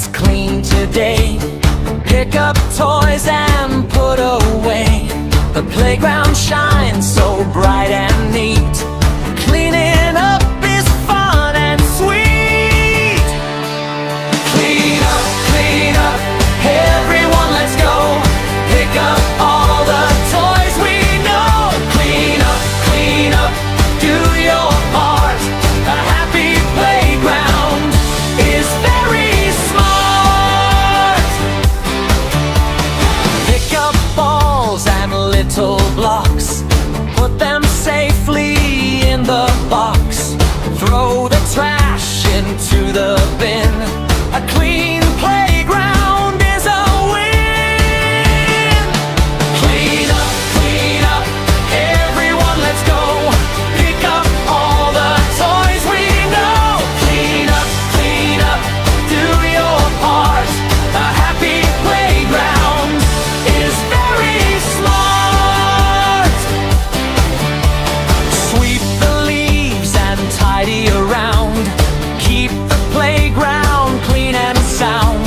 it's clean today. Pick up toys and put away. The playground shines so bright and neat. Cleaning up is fun and sweet. Clean up, everyone let's go. Pick up all the toys we know. Clean up, do your part. A happy playground is very smart. Pick up balls and little blocks. Put them safely in the box. Throw the trash into the bin. A clean playground is a win. Clean up, everyone let's go. Pick up all the toys we know. Clean up, do your part. A happy playground is very smart. Sweep the leaves and tidy around. Keep the playground clean and sound.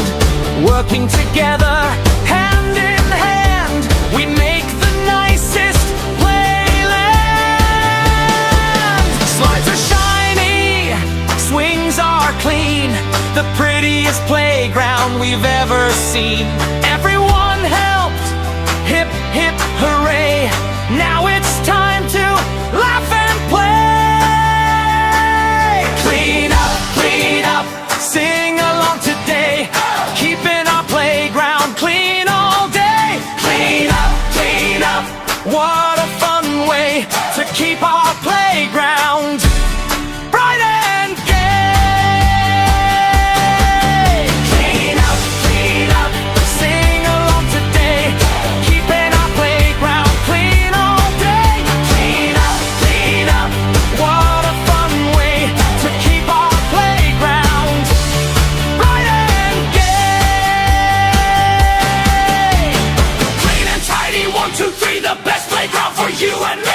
Working together, hand in hand, we make the nicest playland. Slides are shiny, swings are clean. The prettiest playground we've ever seen. Everyone helped, hip hip hooray. Now it's time to laugh and play. Clean up, sing along today. Keeping our playground clean all day. Clean up, what a fun way to keep our playground bright and gay. Clean up, sing along today. Keeping our playground clean all day. Clean up, what a fun way to keep our playground bright and gay. Clean and tidy, 1, 2, 3, the best playground for you and me.